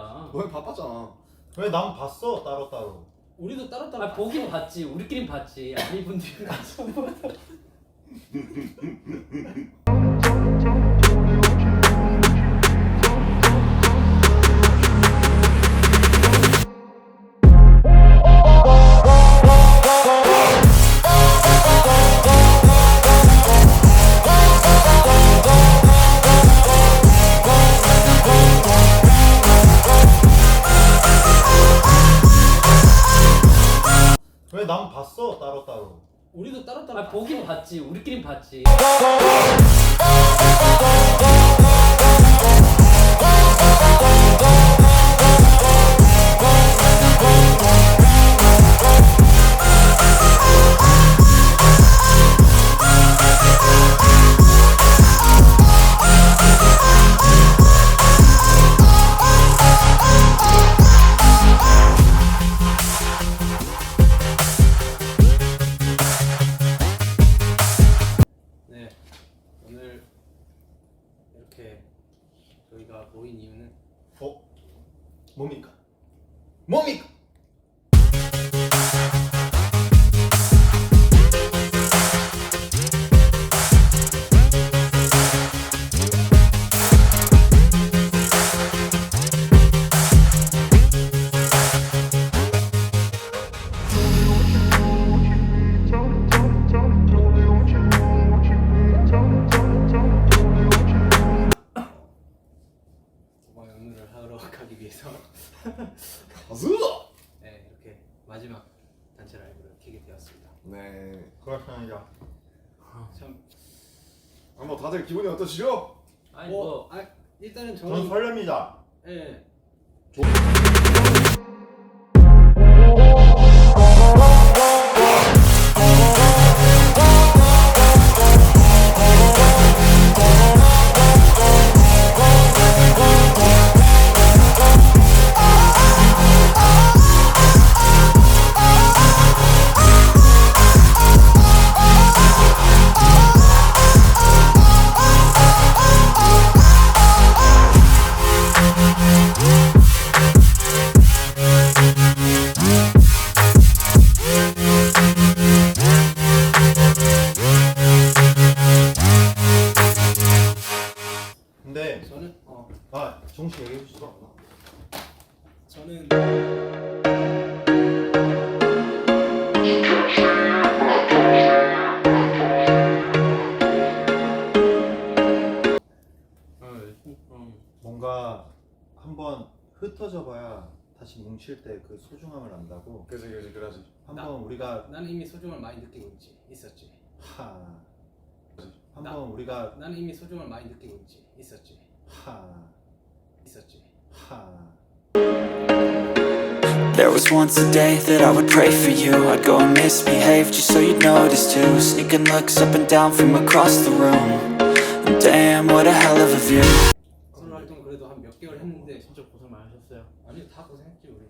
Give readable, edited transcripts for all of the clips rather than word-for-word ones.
거야. 너희 바빴잖아. 왜 난 봤어 따로따로. 우리도 따로따로 아 보긴 봤지. 우리끼린 봤지. 아니 분들이 같이 못 봤어. 왜 난 봤어 따로따로. 우리도 따로따로 아 보긴 봤지. 우리끼린 봤지. 네, 오늘 이렇게 저희가 모인 이유는 뭡니까? 뭡니까? 도방 연주를 하러 가기 위해서 가수! 네, 이렇게 마지막 단체 라이브를 켜게 되었습니다. 네. 그렇습니다. 참, 뭐 다들 기분이 어떠시죠? 아니 뭐 일단은 저는 저는 설렙니다. 예, 근데 저는 정식 얘기해 주시죠. 저는 뭔가 한번 흩어져봐야 다시 뭉칠 때 그 소중함을 안다고. 그지 그러지. 한번 우리가 나는 이미 소중함을 많이 느끼고 있었지. 한번 우리가 나는 이미 소중함을 많이 느끼고 있었지. There was once a day that I would pray for you. I'd go and misbehave just so you'd notice too. Sneaking looks up and down from across the room. And damn, what a hell of a view. 솔로 활동 그래도 한 몇 개월 했는데 진짜 고생 많으셨어요. 아니 다 고생했지 우리.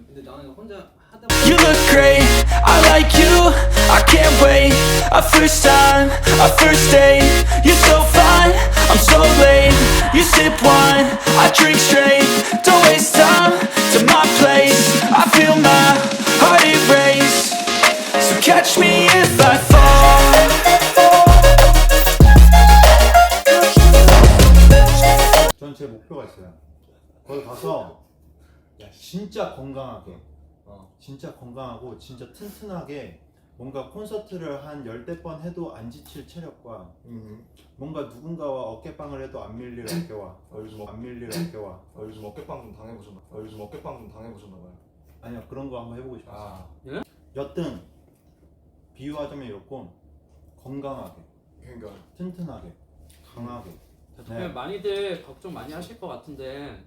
근데 나는 혼자 하다 You look great, I like you, I can't wait. A first time, a first date. You're so fine, I'm so late. You sip wine, I drink straight. Don't waste time to my place. I feel my heart erase. So catch me if I fall. 전 제 목표가 있어요. 거기 가서 진짜 건강하게, 진짜 건강하고 진짜 튼튼하게 뭔가 콘서트를 한 10대 번 해도 안 지칠 체력과 뭔가 누군가와 어깨빵을 해도 안 밀릴 어깨와 안 밀릴 어깨와 요즘 어깨빵 좀 당해보셨나? 요즘 어깨빵 좀 당해보셨나봐요. 아니요, 그런 거 한번 해보고 싶었어요. 예? 여튼 비유하자면 이렇고 건강하게, 그러니까 튼튼하게, 강하게. 정말 많이들 걱정 많이 하실 것 같은데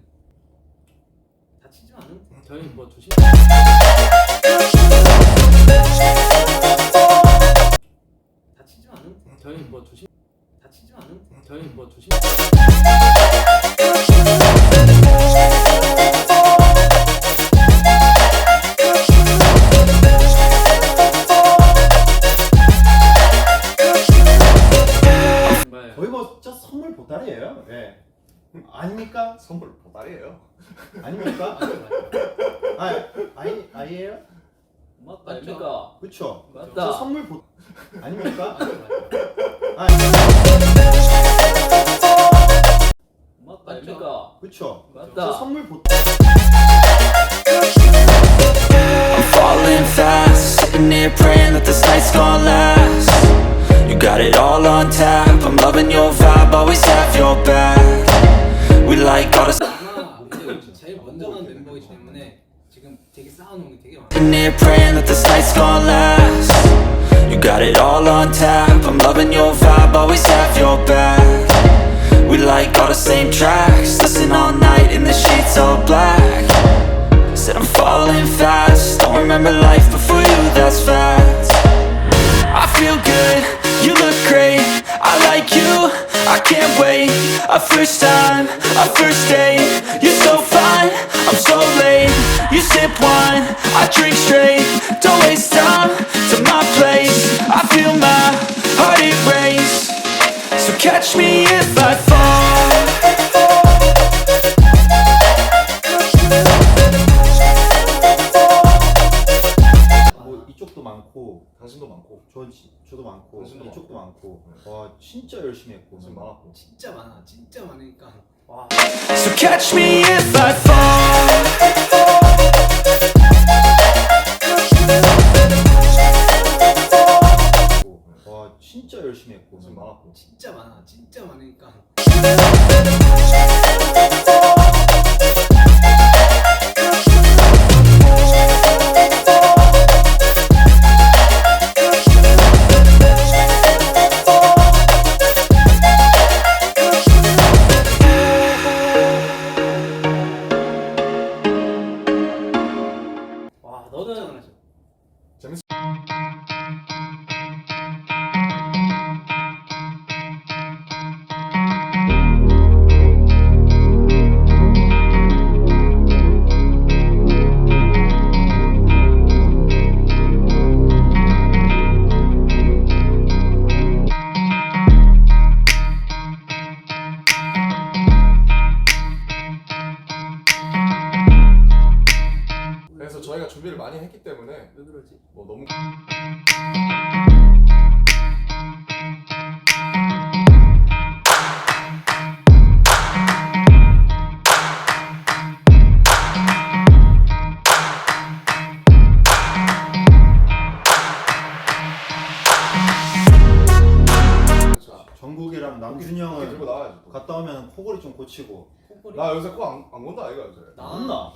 다치지 않은? 저희 뭐 조심. 다치지 않은? 저희 뭐 조심. 다치지 않은? 저희 뭐 조심. 거의 뭐 진짜 선물 보따리예요. 예. 아닙니까? 선물 보따리예요. 아닙니까? 아니에요? 맞다 아닙니까? 그쵸? 맞다. 저 선물 아닙니까? 맞다 아닙니까? 그쵸? 저 맞다. 선물 I'm falling fast, sitting here praying that this night's gonna last. You got it all on tap, I'm loving your vibe, always have your back. We like all the 아마 제일 먼저 간 멤버이기 때문에 지금 되게 쌓아놓은 게 되게 많아. sitting here praying that this night's gonna last. You got it all on tap, I'm loving your vibe, always have your back. We like all the same tracks, listen all night in the sheets all black. Said I'm falling fast, don't remember life before you, that's fact. I feel good, you look great, I like you, I can't wait. A first time, a first date, you're so fine, I'm so late. You sip wine, I drink straight, don't waste time to my place. I feel my heart erase, so catch me if I fall. 뭐 이쪽도 많고 당신도 많고 저도 많고 당신도 이쪽도 많고 네. 와 진짜 열심히 했고 당신 많았고. 진짜 많아. 진짜 많으니까. 와. So catch me if I fall. 와 진짜 열심히 했고 당신 많았고. 진짜 많아. 진짜 많으니까. 와 진짜 너는 많았어. 그래서 저희가 준비를 많이 했기 때문에 왜 그러지? 뭐 너무 정국이랑 남준이 이렇게 들고 형을 나와야지. 또. 갔다 오면 코골이 좀 고치고 나 요새 코안 건다 아이가 요새. 맞나?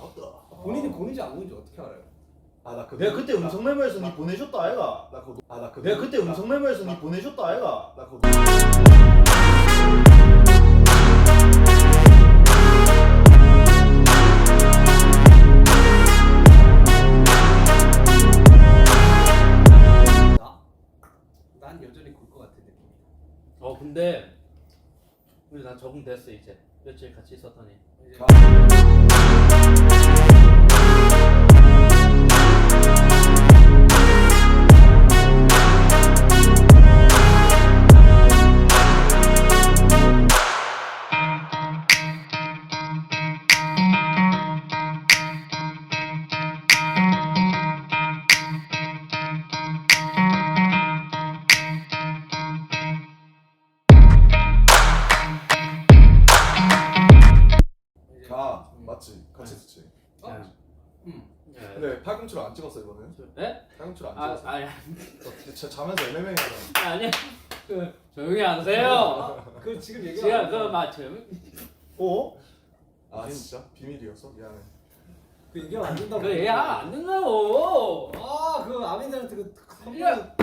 본인이 고는지 안 고는지 어떻게 알아요? 내가 그때 음성 메모에서 니 보내줬다 아이가 내가 그때 음성 메모에서 니 보내줬다 아이가 나 그거 난 여전히 굴 것 같아 느낌이. 근데 우리 난 적응됐어 이제 며칠 같이 있었더니 이제 맞지? 같이 했지. 응. 근데 팔꿈치로 안 찍었어 이번엔. 네? 팔꿈치로 안 아 찍었어. 아니 진짜 자면서 MMA 하잖아. 아니 그 조용히 하세요. 그 지금 얘기 지금 그막 조용. 어? 아 진짜? 비밀이었어? 미안해. 그 얘기하면 안 된다고. 그 얘기 안 된다고. 그 아민들한테 그 야.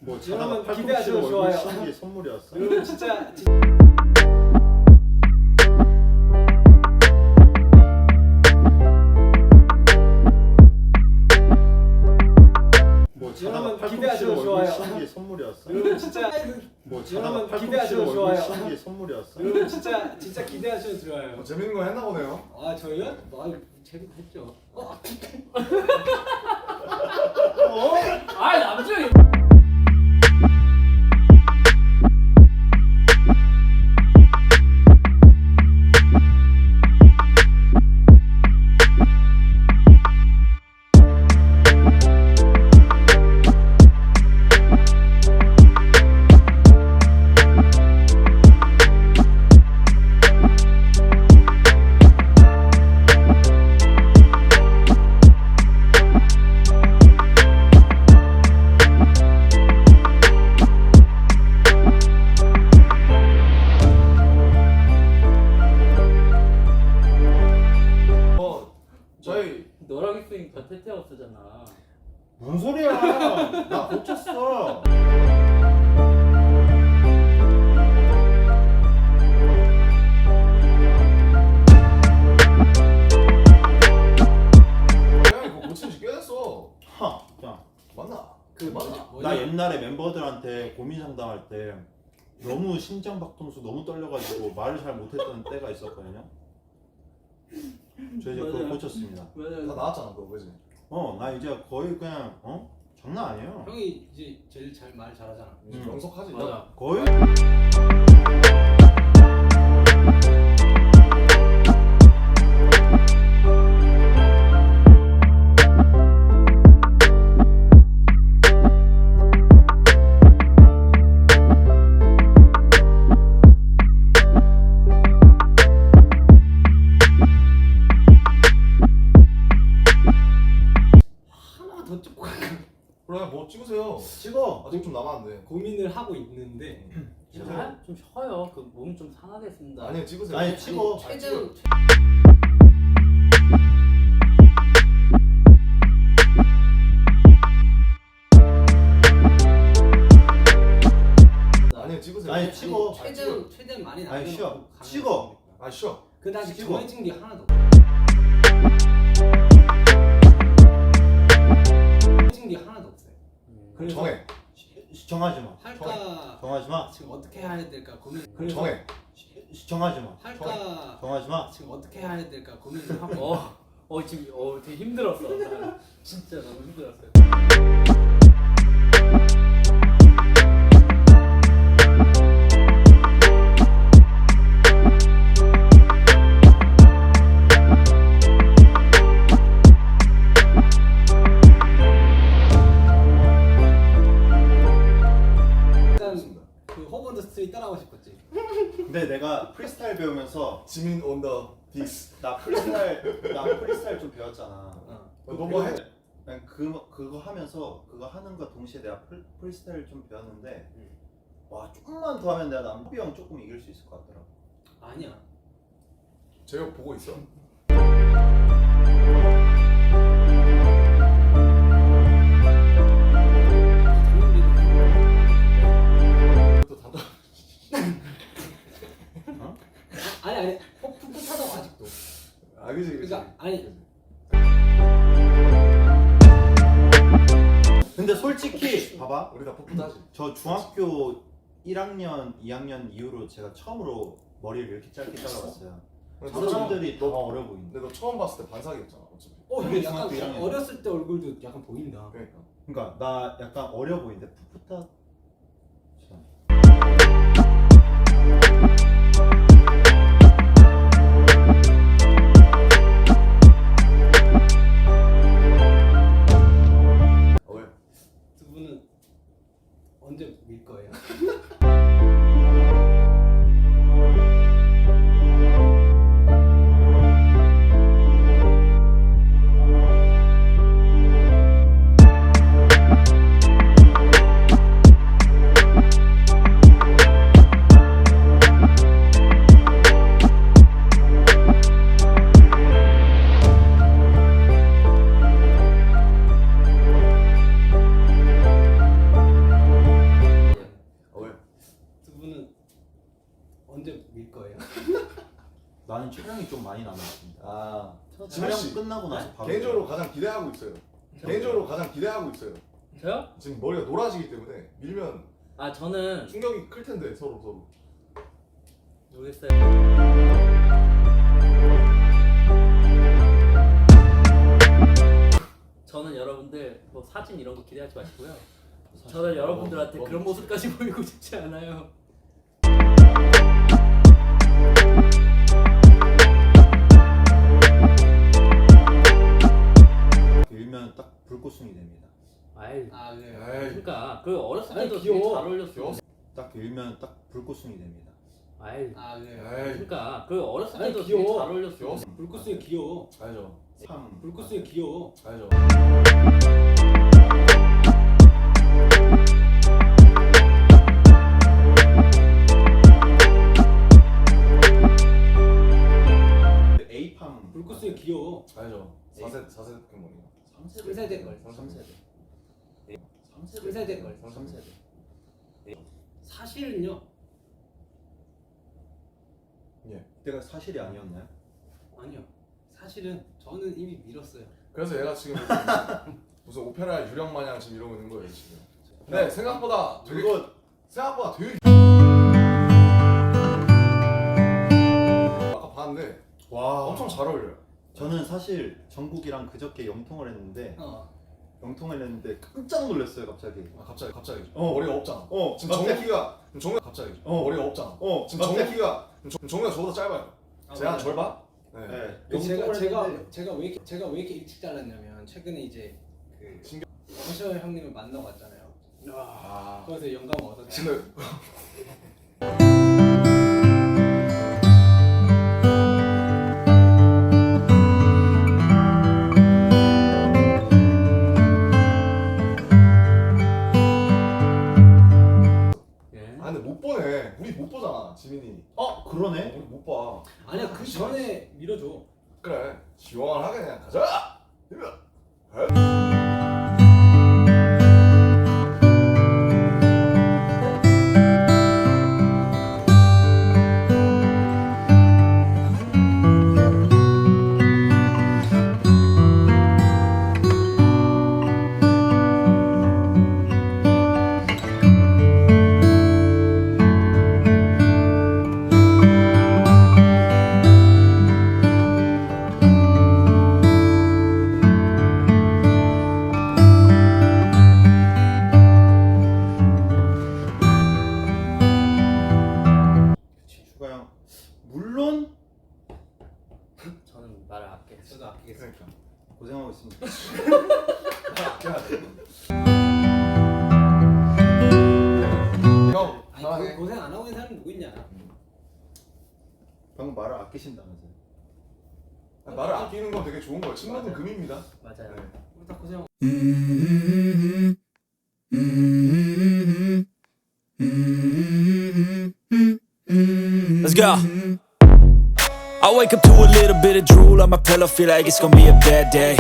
뭐 여러분, 자다가 기대하셔도 팔꿈치로 좋아요. 얼굴 씌는 게 선물이었어 여러분 진짜 뭐 여러분, 자다가 기대하셔도 팔꿈치로 좋아요. 시는 게 선물이었어? 여러분 진짜 뭐 자다가 여러분 팔꿈치로 기대하셔도 얼굴 좋아요. 시는 게 선물이었어? 여러분 진짜 기대하셔도 좋아요. 재밌는 거 했나 보네요. 아 저희요? 아 재밌겠죠. 아 남준이 저희 너랑 있으니까 테테어스잖아. 뭔 소리야? 나 고쳤어. 형이 그거 고친 지 꽤 됐어. 하, 야, 맞나? 그 맞나? 나 옛날에 멤버들한테 고민 상담할 때 너무 심장박동수 너무 떨려가지고 말을 잘 못했던 때가 있었거든요. 저 이제 그거 맞아요. 고쳤습니다. 다 왜냐면 나왔잖아 그거 그지? 나 이제 거의 그냥 장난 아니에요. 형이 이제 제일 잘 말 잘하잖아. 이제 음. 명석하지. 맞아. 거의 하나 더 찍고 갈까? 그래 뭐 찍으세요. 찍어. 아직 좀 남았는데. 고민을 하고 있는데 좀 쉬어요. 그 몸 좀 상하겠습니다. 아니 찍으세요. 아니 찍어. 최대한 아니 찍으세요. 아니 찍어. 최대한 많이 아니, 남겨놓고 쉬어. 가는 찍어. 거니까. 아 쉬어. 근데 아직 찍어. 정해진 게 하나도 없어. 정해진 게 하나도 없어요. 그래서 정해. 정하지 마. 할까 정하지 마. 지금 어떻게 해야 될까 고민. 그래서 정해. 정하지 마. 할까 정하지 마. 지금 어떻게 해야 될까 고민 좀 하고. 지금 되게 힘들었어. 나 진짜 너무 힘들었어요. 일단 알겠습니다. 그 호번드 스트리 따라하고 싶었지. 근데 내가 프리스타일 배우면서 지민 온 더 디스. 나 프리스타일 좀 배웠잖아. 너뭐 해? 난 그거 하면서 그거 하는 거 동시에 내가 프리스타일 좀 배웠는데 와 조금만 더 하면 내가 남비 형 조금 이길 수 있을 것 같더라고. 아니야. 제가 보고 있어. 또 다들 아니 풋풋하다고 아직도. 아 그지 그지. 그러니까 아니 근데 솔직히 봐봐. 우리 다 풋풋하지. 저 중학교 1학년, 2학년 이후로 제가 처음으로 머리를 이렇게 짧게 잘라봤어요. 사람들이 다 어려 보인다. 근데 너 처음 봤을 때 반삭이었잖아 어차피. 이게 약간 중학교 1학년. 어렸을 때 얼굴도 약간 보인다. 그러니까. 그러니까 나 약간 어려 보이는데 풋풋하. 왜? 두 분은 언제 밀 거예요? 왜? 두 분은 언제 밀 거예요? 나는 촬영이 좀 많이 남았습니다. 아 촬영 씨. 끝나고 나서 바로 개인적으로 가장 기대하고 있어요. 개인적으로 가장 기대하고 있어요. 저요? 지금 머리가 노라지기 때문에 밀면 아 저는 충격이 클 텐데 서로. 모르겠어요. 저는 여러분들 뭐 사진 이런 거 기대하지 마시고요. 저는 여러분들한테 그런 모습까지 보이고 싶지 않아요. 일면 딱 불꽃송이 됩니다. 아이, 아 그래요. 에이. 그러니까 그 어렸을 아이, 때도 귀여워. 되게 잘 어울렸어. 귀여워. 딱 일면 딱 불꽃송이 됩니다. 아이, 아 그래요. 에이. 그러니까 그 어렸을 아이, 때도 되게 귀여워. 잘 어울렸어. 귀여워. 불꽃송이 귀여워. 알죠. 참 불꽃송이 귀여워. 알죠. A팜 불꽃송이 귀여워. 알죠. 4세대 포켓몬이. 3세대 걸. 3세대. 3세대 걸. 3세대. 사실은요. 그때가 사실이 아니었나요? 아니요. 사실은 저는 이미 밀었어요. 그래서 얘가 지금 무슨 오페라 유령 마냥 지금 이러고 있는 거예요 지금. 네 생각보다 되게 아까 봤는데 와 엄청 잘 어울려요. 저는 사실 정국이랑 그저께 영통을 했는데 깜짝 놀랐어요 갑자기. 갑자기 어. 머리가 없잖아. 지금 갑자기. 정혁이가 갑자기 어. 머리가 없잖아. 지금 갑자기. 정혁이가 저보다 짧아요. 제가 한 절반? 네. 네. 그 제가 했는데 왜 이렇게 일찍 잘랐냐면 최근에 이제 그 신경- 정시현 형님을 만나고 왔잖아요. 아 거기서 영감을 얻었죠. 지금 예. 아 근데 못 보네. 우리 못 보잖아 지민이. 그러네. 우리 못 봐. 아니야 그 전에 밀어줘. 그래 시원하게 그냥 가자. 이리와. 추가형 물론 저는 말을 아끼겠습니다. 저도 아끼겠습니다. 그러니까. 고생하고 있습니다. 형 아니 사랑해. 그 고생 안 하고 있는 사람 누구 있냐? 방금 말을 아끼신다면서요. 말을 아끼는 건 되게 좋은 거예요. 침묵은 금입니다. 맞아요. 네. 우리 다 고생. Let's go. I wake up to a little bit of drool on my pillow, feel like it's gonna be a bad day.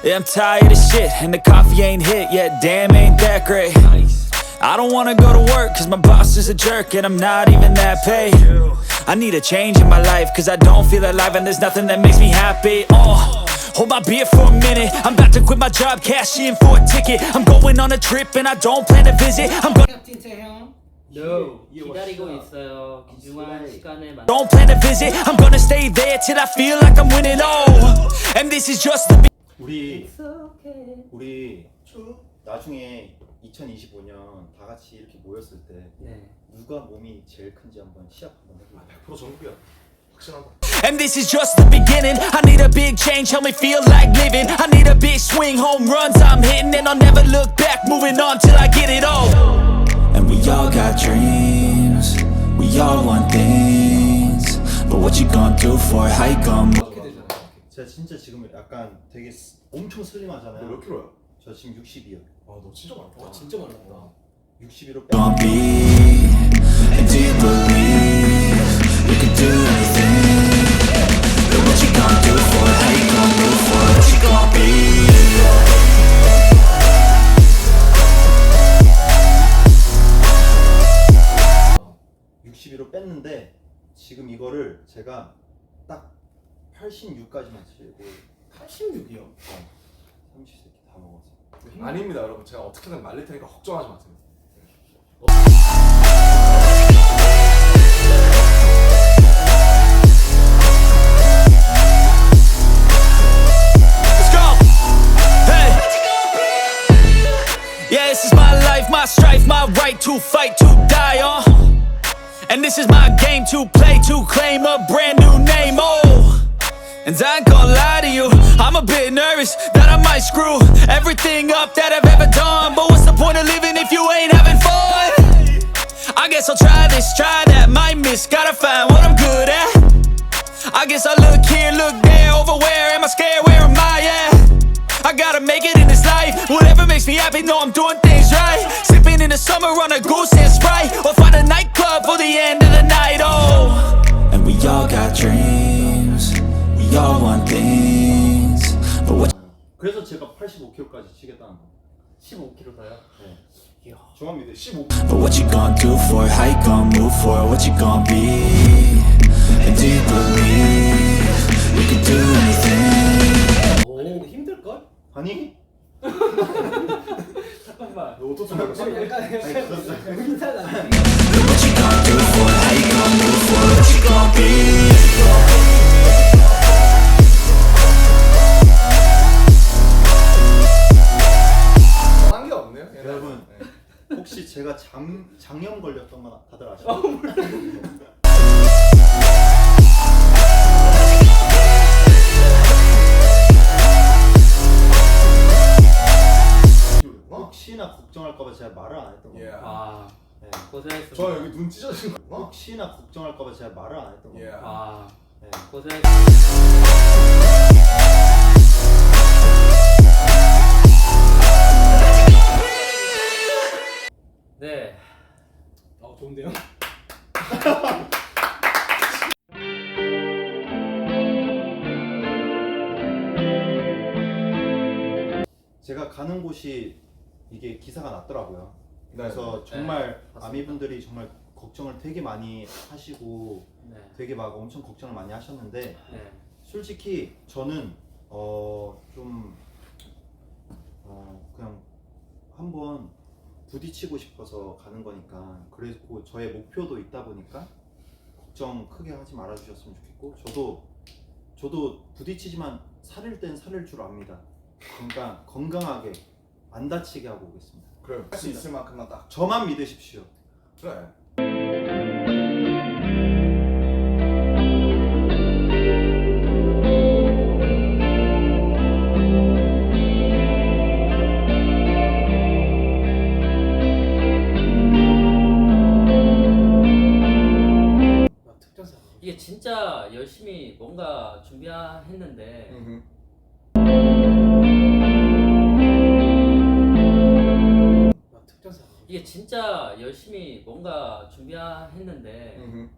Yeah, I'm tired of shit, and the coffee ain't hit yet, damn, ain't that great. I don't wanna go to work, cause my boss is a jerk, and I'm not even that paid. I need a change in my life, cause I don't feel alive, and there's nothing that makes me happy. Hold my beer for a minute, I'm about to quit my job, cash in for a ticket. I'm going on a trip, and I don't plan to visit. I'm gonna 틴트 형. No, 기다리고 있어요. 귀중한 시간을 만. don't plan to visit. I'm gonna stay there till I feel like I'm winning. Oh, and this is just the 우리 나중에 2025년 다 같이 이렇게 모였을 때 네. 누가 몸이 제일 큰지 한번 시합 한번 해볼까요? 100% 정국이야. 확실하다. And this is just the beginning. I need a big change, help me feel like living. I need a big swing, home runs I'm hitting, and I'll never look back, moving on till I get it all. And we all got dreams, we all want things, but what you gonna do for it? How you gonna move? 이렇게 되잖아. 제가 진짜 지금 약간 되게 엄청 슬림하잖아요. 너 몇 킬로야? 저 지금 60이요. 아너 진짜 많다. 와 진짜 말랐다. 60으로 Gonna be, and do you believe you can do anything? But what you gonna do for it? How you gonna move for it? What you gonna be? 60으로 뺐는데 지금 이거를 제가 딱 86까지만 치고 86이요. 30세끼 다 먹었어요. 아닙니다 여러분. 제가 어떻게든 말릴 테니까 걱정하지 마세요. Let's go. Hey. Yeah, this is my life, my strife, my right to fight, to die on. And this is my game to play, to claim a brand new name. Oh, and I ain't gonna lie to you, I'm a bit nervous that I might screw everything up that I've ever done. But what's the point of living if you ain't having fun? I guess I'll try this, try that, might miss, gotta find what I'm good at. I guess I look here, look there, over where am I scared, where am I at? I gotta make it in this life, whatever makes me happy, know I'm doing things right. Sipping in the summer on a goose and Sprite, or find a nightclub for the end of the night, oh. And we all got dreams, we all want things, but what 그래서 제가 85kg까지 치겠다는 거. 15kg다요? 네. 이야. 중합니다. 15. But what you gonna do for it? How you gonna move for it? What you gonna be? And do you believe you can do anything? 아니 근데 힘들걸? 아니? 잠깐만. 너 어떻게 알았어? 약간 이상하다. What you gonna do for it? How you gonna move for it? What you gonna be? 한 게 없네요. 여러분. 네. 혹시 제가 장염 걸렸던 건 다들 아시나요? 혹시나 걱정할까봐 제가 말을 안 했던 예. 거예요. 아, 네. 고생했습니다. 저 여기 눈 찢어진 거. 혹시나 걱정할까봐 제가 말을 안 했던 예. 거예요. 아, 네. 고생했습니다. 네. 좋은데요? 제가 가는 곳이 이게 기사가 났더라고요. 그래서 네. 정말 맞습니다. 아미분들이 정말 걱정을 되게 많이 하시고 네. 되게 막 엄청 걱정을 많이 하셨는데 네. 솔직히 저는 좀 그냥 한번 부딪히고 싶어서 가는 거니까, 그리고 저의 목표도 있다 보니까 걱정 크게 하지 말아 주셨으면 좋겠고, 저도 부딪히지만 살릴 땐 살릴 줄 압니다. 그러니까 건강하게 안 다치게 하고 오겠습니다. 그래. 할 수 있을 만큼만 딱. 저만 믿으십시오. 그래. 특전사. 이게 진짜 열심히 뭔가 준비했는데 특전사. 이게 진짜 열심히 뭔가 준비했는데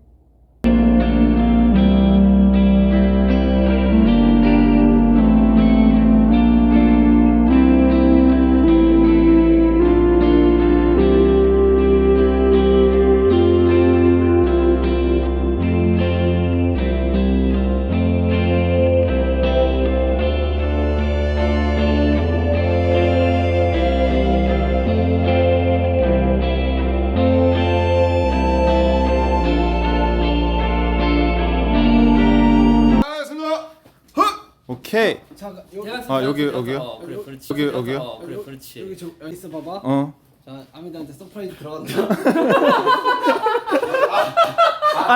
오케이. 잠깐 제가 여기요? 그래 그렇지. 여기요? 그래 그렇지. 여기 있어 봐봐. 자 아미들한테 서프라이즈 들어간다.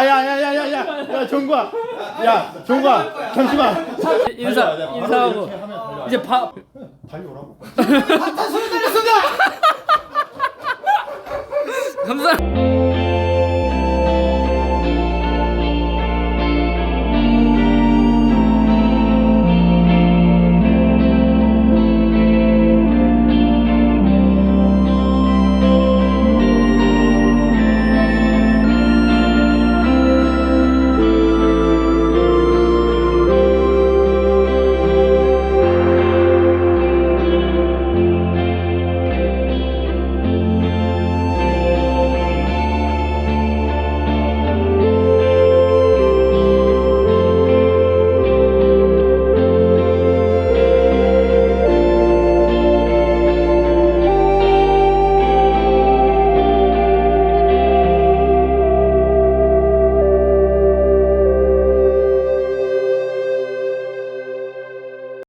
야 종과. 야 종과. 잠시만. 인사하고 이제 달려오라고. 감사.